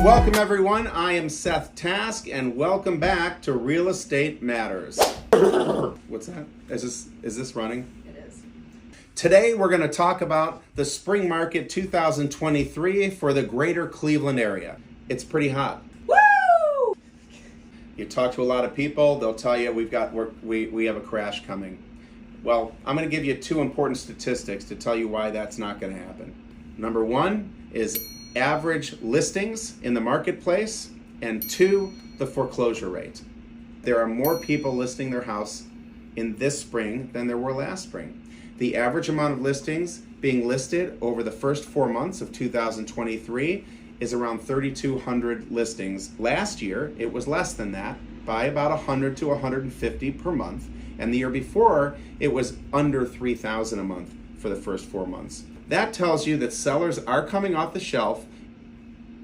Welcome everyone, I am Seth Task and welcome back to Real Estate Matters. What's that? Is this running? It is. Today we're going to talk about the spring market 2023 for the greater Cleveland area. It's pretty hot. Woo! You talk to a lot of people, they'll tell you we have a crash coming. Well, I'm going to give you two important statistics to tell you why that's not going to happen. Number one is average listings in the marketplace, and two, the foreclosure rate. There are more people listing their house in this spring than there were last spring. The average amount of listings being listed over the first 4 months of 2023 is around 3,200 listings. Last year, it was less than that by about 100 to 150 per month. And the year before, it was under 3,000 a month for the first 4 months. That tells you that sellers are coming off the shelf,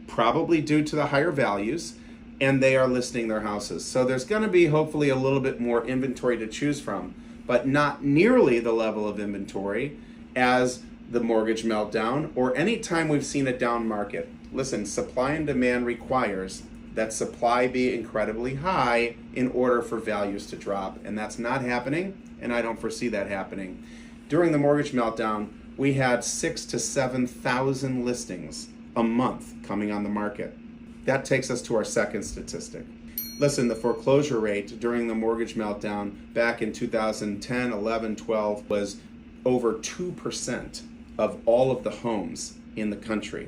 probably due to the higher values, and they are listing their houses. So there's going to be hopefully a little bit more inventory to choose from, but not nearly the level of inventory as the mortgage meltdown or any time we've seen a down market. Listen, supply and demand requires that supply be incredibly high in order for values to drop, and that's not happening, and I don't foresee that happening. During the mortgage meltdown, we had 6,000 to 7,000 listings a month coming on the market. That takes us to our second statistic. Listen, the foreclosure rate during the mortgage meltdown back in 2010, 11, 12 was over 2% of all of the homes in the country.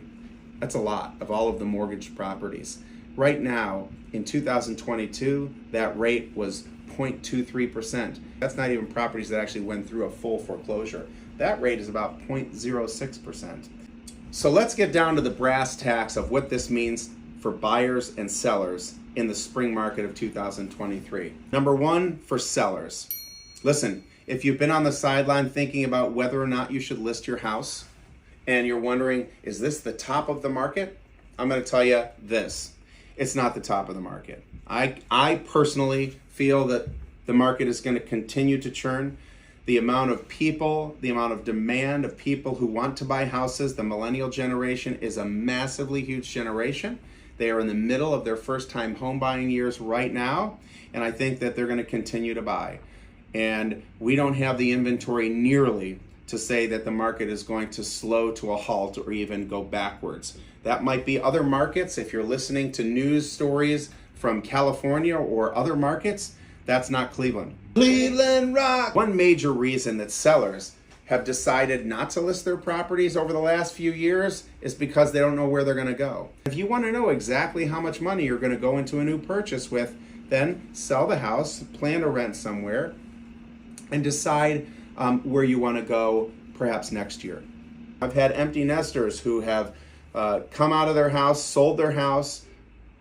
That's a lot of all of the mortgage properties. Right now, in 2022, that rate was 0.23%. That's not even properties that actually went through a full foreclosure. That rate is about 0.06%. So let's get down to the brass tacks of what this means for buyers and sellers in the spring market of 2023. Number one, for sellers. Listen, if you've been on the sideline thinking about whether or not you should list your house, and you're wondering, is this the top of the market? I'm going to tell you this. It's not the top of the market. I personally feel that the market is going to continue to churn. The amount of people, the amount of demand of people who want to buy houses, the millennial generation is a massively huge generation. They are in the middle of their first time home buying years right now, and I think that they're going to continue to buy. And we don't have the inventory nearly to say that the market is going to slow to a halt or even go backwards. That might be other markets. If you're listening to news stories from California or other markets, that's not Cleveland. Cleveland rock! One major reason that sellers have decided not to list their properties over the last few years is because they don't know where they're going to go. If you want to know exactly how much money you're going to go into a new purchase with, then sell the house, plan to rent somewhere, and decide where you want to go perhaps next year. I've had empty nesters who have come out of their house, sold their house,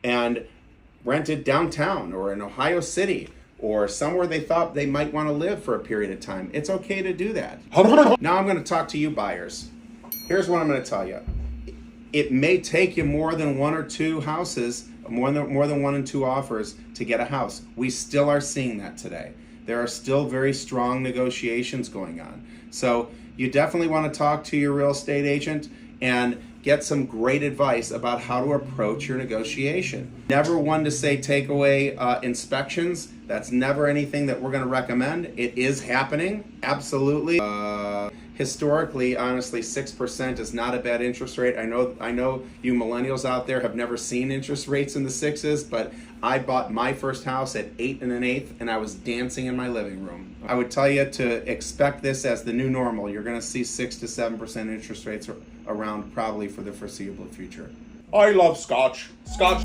and rented downtown or in Ohio City or somewhere they thought they might want to live for a period of time. It's okay to do that. Now I'm going to talk to you buyers. Here's what I'm going to tell you. It may take you more than one or two houses, more than one and two offers to get a house. We still are seeing that today. There are still very strong negotiations going on. So you definitely want to talk to your real estate agent and get some great advice about how to approach your negotiation. Never one to say take away inspections. That's never anything that we're going to recommend. It is happening, absolutely. Historically, honestly, 6% is not a bad interest rate. I know you millennials out there have never seen interest rates in the sixes, but I bought my first house at 8 1/8, and I was dancing in my living room. I would tell you to expect this as the new normal. You're going to see 6 to 7% interest rates around probably for the foreseeable future. I love Scotch. Scotch.